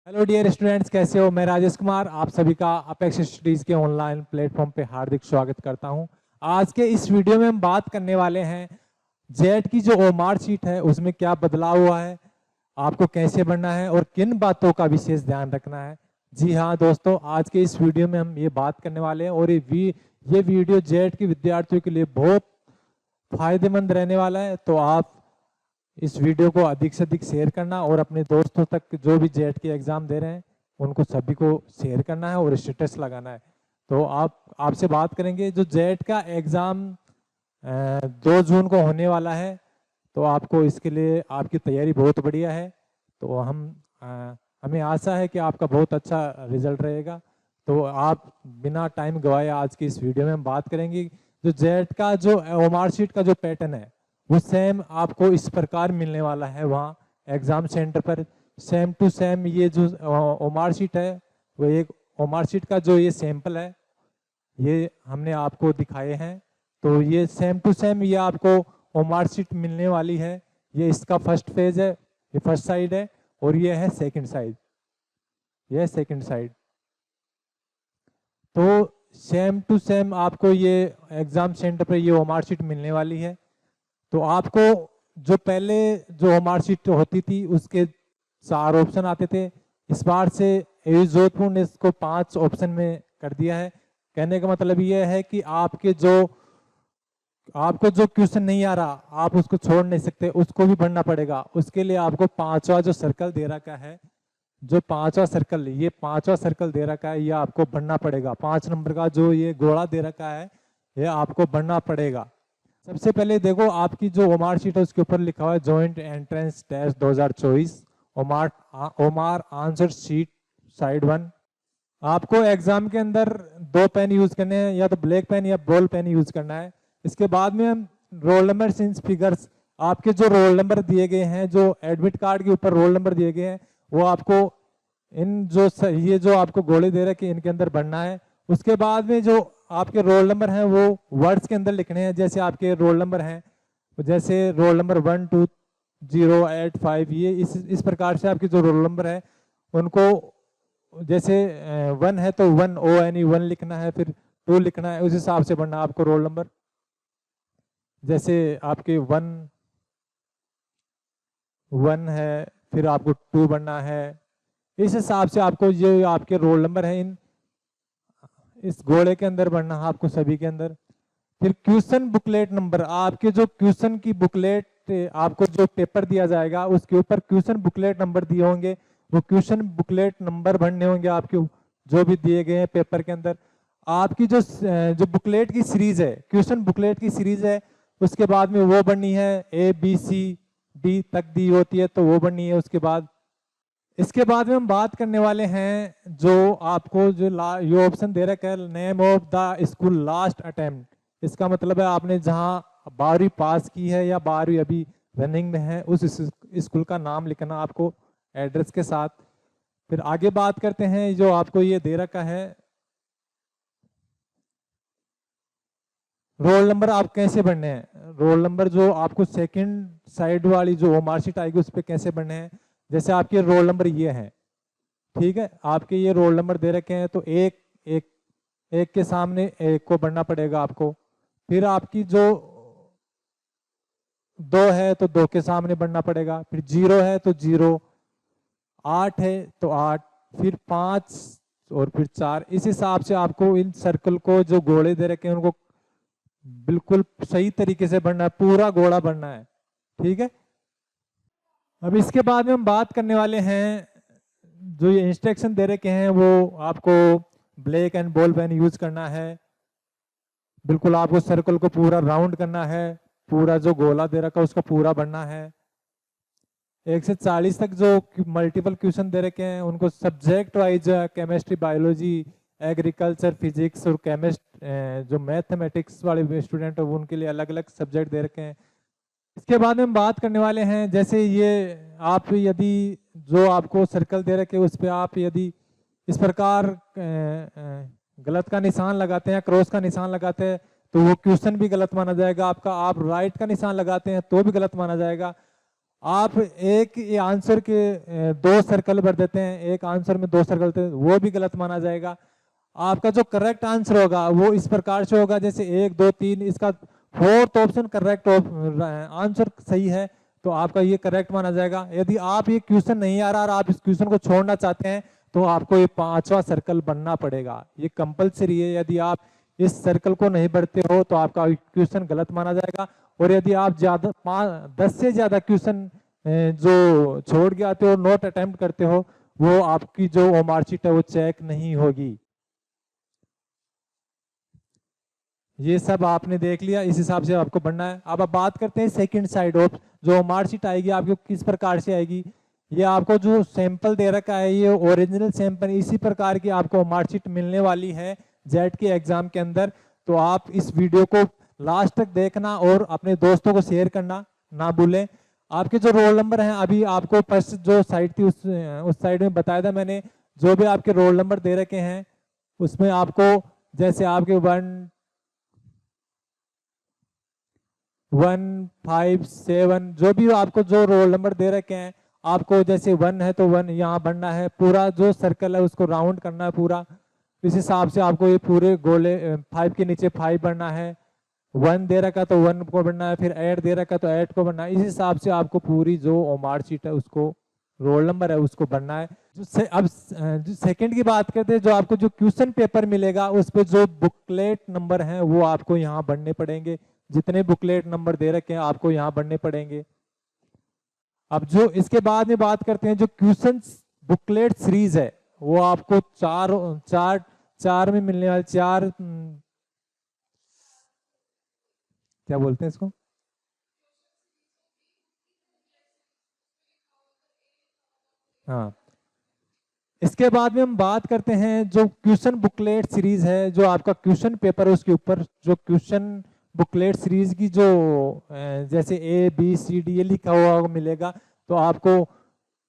Hello dear students, कैसे हो। मैं राजेश कुमार आप सभी का अपेक्स स्टडीज के ऑनलाइन प्लेटफॉर्म पे हार्दिक स्वागत करता हूं। आज के इस वीडियो में हम बात करने वाले हैं जेट की जो ओमार शीट है उसमें क्या बदलाव हुआ है, आपको कैसे बनना है और किन बातों का विशेष ध्यान रखना है। जी हाँ दोस्तों, आज के इस वीडियो में हम ये बात करने वाले हैं और ये वीडियो जेट के विद्यार्थियों के लिए बहुत फायदेमंद रहने वाला है। तो आप इस वीडियो को अधिक से अधिक शेयर करना और अपने दोस्तों तक जो भी जेट के एग्जाम दे रहे हैं उनको सभी को शेयर करना है और स्टेटस लगाना है। तो आपसे बात करेंगे जो जेट का एग्जाम 2 जून को होने वाला है, तो आपको इसके लिए आपकी तैयारी बहुत बढ़िया है। तो हमें आशा है कि आपका बहुत अच्छा रिजल्ट रहेगा। तो आप बिना टाइम गवाए आज की इस वीडियो में हम बात करेंगे जो जेट का जो ओमार शीट का जो पैटर्न है वो सेम आपको इस प्रकार मिलने वाला है वहाँ एग्जाम सेंटर पर। सेम टू सेम ये जो ओमार शीट है वो एक ओमार शीट का जो ये सैंपल है ये हमने आपको दिखाए हैं। तो ये सेम टू सेम ये आपको ओमार शीट मिलने वाली है। ये इसका फर्स्ट पेज है, ये फर्स्ट साइड है और ये है सेकंड साइड, ये सेकंड साइड। तो सेम टू सेम आपको ये एग्जाम सेंटर पर ये ओमार शीट मिलने वाली है। तो आपको जो पहले जो हमारी शीट होती थी उसके 4 ऑप्शन आते थे, इस बार से एयू जोधपुर ने इसको 5 ऑप्शन में कर दिया है। कहने का मतलब ये है कि आपको जो क्वेश्चन नहीं आ रहा आप उसको छोड़ नहीं सकते, उसको भी पढ़ना पड़ेगा। उसके लिए आपको 5वां जो सर्कल दे रखा है, जो 5वां सर्कल, ये 5वां सर्कल दे रखा है, ये आपको पढ़ना पड़ेगा। 5 नंबर का जो ये गोला दे रखा है ये आपको पढ़ना पड़ेगा। सबसे पहले देखो आपकी जो ओमार शीट है उसके ऊपर लिखा हुआ है joint entrance test 2024 OMR answer sheet side 1। आपको एग्जाम के अंदर 2 पेन यूज करने हैं, या तो ब्लैक पेन या बॉल पेन यूज करना है। इसके बाद में हम रोल नंबर सिंस फिगर्स, आपके जो रोल नंबर दिए गए हैं, जो एडमिट कार्ड के ऊपर रोल नंबर दिए गए हैं वो आपको ये जो आपको गोले दे रखे इनके अंदर भरना है। उसके बाद में जो आपके रोल नंबर हैं वो वर्ड्स के अंदर लिखने हैं। जैसे आपके रोल नंबर हैं, जैसे रोल नंबर 1 2 0 8 5, ये इस प्रकार से आपके जो रोल नंबर है उनको, जैसे 1 है तो 1 ONE 1 लिखना है, फिर 2 लिखना है, उस हिसाब से बनना आपको रोल नंबर। जैसे आपके 1 है फिर आपको 2 बनना है, इस हिसाब से आपको ये आपके रोल नंबर है इस घोड़े के अंदर बढ़ना है आपको सभी के अंदर। फिर क्वेश्चन बुकलेट नंबर, आपके जो क्वेश्चन की बुकलेट, आपको जो पेपर दिया जाएगा उसके ऊपर क्वेश्चन बुकलेट नंबर दिए होंगे, वो क्वेश्चन बुकलेट नंबर भरने होंगे आपके जो भी दिए गए हैं पेपर के अंदर। आपकी जो बुकलेट की सीरीज है, क्वेश्चन बुकलेट की सीरीज है, उसके बाद में वो बननी है ABCD तक दी होती है तो वो बननी है। उसके बाद इसके बाद में हम बात करने वाले हैं जो आपको जो ये ऑप्शन दे रखा है name of the school last attempt. इसका मतलब है आपने जहां 12वीं पास की है या 12वीं अभी रनिंग में है उस स्कूल का नाम लिखना आपको एड्रेस के साथ। फिर आगे बात करते हैं जो आपको ये दे रखा है रोल नंबर आप कैसे भरने हैं। रोल नंबर जो आपको सेकंड साइड वाली जो मार्कशीट आएगी उस पर कैसे भरने हैं। जैसे आपके रोल नंबर ये हैं, ठीक है, आपके ये रोल नंबर दे रखे हैं तो एक एक एक के सामने एक को बढ़ना पड़ेगा आपको। फिर आपकी जो 2 है तो 2 के सामने बढ़ना पड़ेगा, फिर 0 है तो 0, 8 है तो 8, फिर 5 और फिर 4। इस हिसाब से आपको इन सर्कल को जो घोड़े दे रखे हैं उनको बिल्कुल सही तरीके से बढ़ना है, पूरा घोड़ा बढ़ना है, ठीक है। अब इसके बाद में हम बात करने वाले हैं जो ये इंस्ट्रक्शन दे रखे हैं वो आपको black and ball pen use करना है। बिल्कुल आपको सर्कल को पूरा राउंड करना है, पूरा जो गोला दे रखा है उसका पूरा बनना है। 1 से 40 तक जो मल्टीपल क्वेश्चन दे रखे हैं उनको subject wise, chemistry, biology, agriculture, physics और जो मैथमेटिक्स वाले स्टूडेंट है उनके लिए अलग अलग सब्जेक्ट दे रखे हैं। इसके बाद में हम बात करने वाले हैं जैसे ये आप यदि जो आपको सर्कल दे रखे उस पर आप यदि इस प्रकार गलत का निशान लगाते हैं, क्रॉस का निशान लगाते हैं तो वो क्वेश्चन भी गलत माना जाएगा आपका। आप राइट का निशान लगाते हैं तो भी गलत माना जाएगा। आप एक आंसर के दो सर्कल भर देते हैं, एक आंसर में दो सर्कल देते हैं, वो भी गलत माना जाएगा। आपका जो करेक्ट आंसर होगा वो इस प्रकार से होगा, जैसे 1 2 3, इसका फोर्थ ऑप्शन करेक्ट आंसर सही है तो आपका ये करेक्ट माना जाएगा। यदि आप ये क्वेश्चन नहीं आ रहा और आप इस क्वेश्चन को छोड़ना चाहते हैं तो आपको ये 5वां सर्कल बनना पड़ेगा, ये कंपलसरी है। यदि आप इस सर्कल को नहीं बढ़ते हो तो आपका क्वेश्चन गलत माना जाएगा। और यदि आप ज्यादा 10 से ज्यादा क्वेश्चन जो छोड़ के आते हो, नोट अटेम्प्ट करते हो, वो आपकी जो मार्कशीट है वो चेक नहीं होगी। ये सब आपने देख लिया, इस हिसाब से आपको बनना है। अब बात करते हैं सेकंड साइड ऑफ जो मार्कशीट आएगी आपको किस प्रकार से आएगी। ये आपको जो सैंपल दे रखा है ये ओरिजिनल सैंपल, इसी प्रकार की आपको मार्कशीट मिलने वाली है जेट के एग्जाम के अंदर। तो आप इस वीडियो को लास्ट तक देखना और अपने दोस्तों को शेयर करना ना भूलें। आपके जो रोल नंबर हैं, अभी आपको फर्स्ट जो साइड थी उस साइड में बताया था मैंने, जो भी आपके रोल नंबर दे रखे हैं उसमें आपको जैसे आपके 1 5 7 जो भी आपको जो रोल नंबर दे रखे हैं, आपको जैसे 1 है तो 1 यहाँ बनना है, पूरा जो सर्कल है उसको राउंड करना है पूरा। इस हिसाब से आपको ये पूरे गोले 5 के नीचे 5 बनना है, 1 दे रखा तो 1 को बनना है, फिर 8 दे रखा तो 8 को बनना है। इस हिसाब से आपको पूरी जो मार्कशीट है उसको रोल नंबर है उसको बनना है। अब जो सेकंड की बात करते हैं, जो आपको जो क्वेश्चन पेपर मिलेगा उस पर जो बुकलेट नंबर हैं वो आपको यहाँ बनने पड़ेंगे। जितने बुकलेट नंबर दे रखे हैं आपको यहाँ बनने पड़ेंगे। अब जो इसके बाद में बात करते हैं, जो क्वेश्चन बुकलेट सीरीज है वो आपको चार में मिलने वाले क्या बोलते हैं इसको, हाँ। इसके बाद में हम बात करते हैं जो क्वेश्चन बुकलेट सीरीज है, जो आपका क्वेश्चन पेपर है उसके ऊपर जो क्वेश्चन बुकलेट सीरीज की जो जैसे ABCD ये लिखा हुआ मिलेगा। तो आपको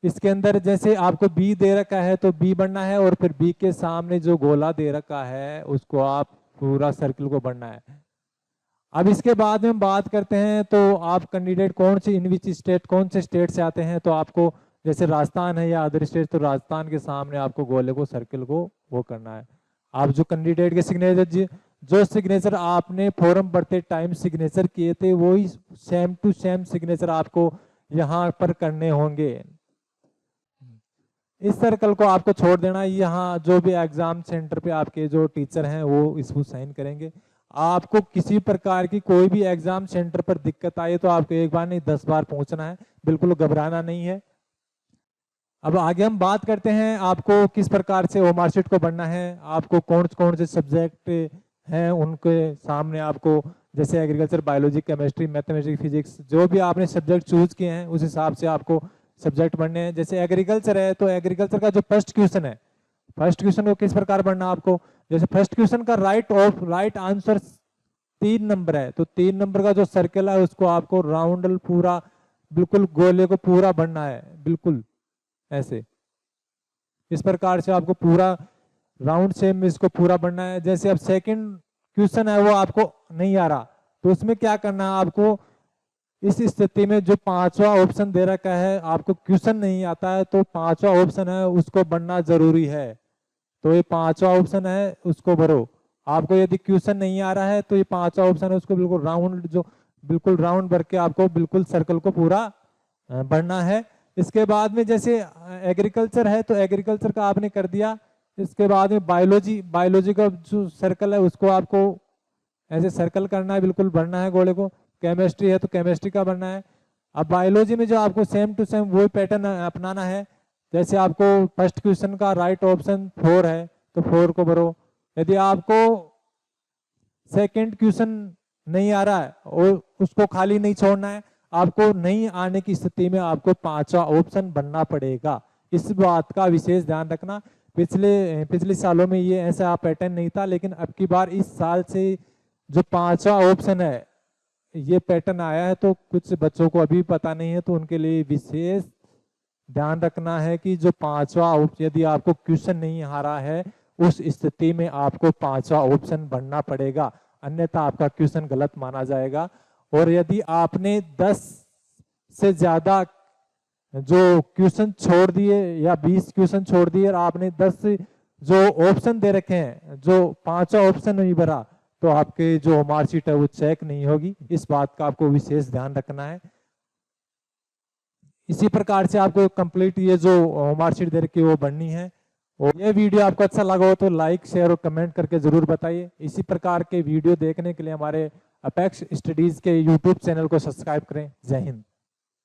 इसके अंदर जैसे आपको B दे रखा है तो B बनना है, और फिर B के सामने जो गोला दे रखा है उसको आप पूरा सर्किल को बनना है। अब इसके बाद में हम बात करते हैं तो आप कैंडिडेट कौन से इन विच स्टेट कौन से स्टेट से आते हैं, तो आपको जैसे राजस्थान है या अदर स्टेट तो राजस्थान के सामने आपको गोले को सर्किल को वो करना है। आप जो कैंडिडेट के सिग्नेचर जो सिग्नेचर आपने फॉर्म भरते टाइम सिग्नेचर किए थे वही सेम टू सेम सिग्नेचर आपको यहाँ पर करने होंगे। इस सर्कल को आपको छोड़ देना, यहाँ जो भी एग्जाम सेंटर पे आपके जो टीचर हैं वो इसको साइन करेंगे। आपको किसी प्रकार की कोई भी एग्जाम सेंटर पर दिक्कत आई तो आपको एक बार नहीं 10 बार पूछना है, बिल्कुल घबराना नहीं है। अब आगे हम बात करते हैं आपको किस प्रकार से वो मार्कशीट को बनना है। आपको कौन से सब्जेक्ट हैं उनके सामने आपको जैसे agriculture, biology, chemistry, mathematics, physics जो भी आपने सब्जेक्ट चूज किए हैं उस हिसाब से आपको सब्जेक्ट बनने हैं। जैसे एग्रीकल्चर है तो एग्रीकल्चर का जो फर्स्ट क्वेश्चन है, फर्स्ट क्वेश्चन को किस प्रकार बनना आपको, जैसे फर्स्ट क्वेश्चन का राइट आंसर 3 नंबर है तो 3 नंबर का जो सर्कल है उसको आपको राउंड पूरा बिल्कुल गोले को पूरा बनना है, बिल्कुल ऐसे इस प्रकार से आपको पूरा राउंड शेप में इसको पूरा बनना है। जैसे अब सेकंड क्वेश्चन है वो आपको नहीं आ रहा तो उसमें क्या करना है, आपको इस स्थिति में जो 5वां ऑप्शन दे रखा है, आपको क्वेश्चन नहीं आता है तो 5वां ऑप्शन है उसको बनना जरूरी है। तो ये 5वां ऑप्शन है उसको भरो। आपको यदि क्वेश्चन नहीं आ रहा है तो ये 5वां ऑप्शन है उसको बिल्कुल राउंड भर के आपको बिल्कुल सर्कल को पूरा भरना है। इसके बाद में जैसे एग्रीकल्चर है तो एग्रीकल्चर का आपने कर दिया। इसके बाद में बायोलॉजी का जो सर्कल है उसको आपको ऐसे सर्कल करना है, बिल्कुल भरना है गोले को। केमिस्ट्री है तो केमिस्ट्री का बनना है। अब बायोलॉजी में जो आपको सेम टू सेम वही पैटर्न अपनाना है। जैसे आपको फर्स्ट क्वेश्चन का राइट ऑप्शन 4 है तो 4 को भरो। यदि आपको सेकंड क्वेश्चन नहीं आ रहा है और उसको खाली नहीं छोड़ना है, आपको नहीं आने की स्थिति में आपको 5वां ऑप्शन बनना पड़ेगा। इस बात का विशेष ध्यान रखना। पिछले सालों में ये ऐसा पैटर्न नहीं था, लेकिन अब की बार इस साल से जो 5वां ऑप्शन है ये पैटर्न आया है। तो कुछ बच्चों को अभी पता नहीं है तो उनके लिए विशेष ध्यान रखना है कि जो 5वां यदि आपको क्वेश्चन नहीं आ रहा है उस स्थिति में आपको 5वां ऑप्शन बनना पड़ेगा, अन्यथा आपका क्वेश्चन गलत माना जाएगा। और यदि आपने 10 से ज्यादा जो क्वेश्चन छोड़ दिए या 20 क्वेश्चन छोड़ दिए और आपने 10 जो ऑप्शन दे रखे हैं, जो 5 ऑप्शन नहीं भरा, तो आपके जो मार्कशीट है वो चेक नहीं होगी। इस बात का आपको विशेष ध्यान रखना है। इसी प्रकार से आपको कंप्लीट ये जो मार्कशीट दे रखी है वो बननी है। और ये वीडियो आपको अच्छा लगा हो तो लाइक, शेयर और कमेंट करके जरूर बताइए। इसी प्रकार के वीडियो देखने के लिए हमारे अपेक्स स्टडीज के यूट्यूब चैनल को सब्सक्राइब करें। जय हिंद।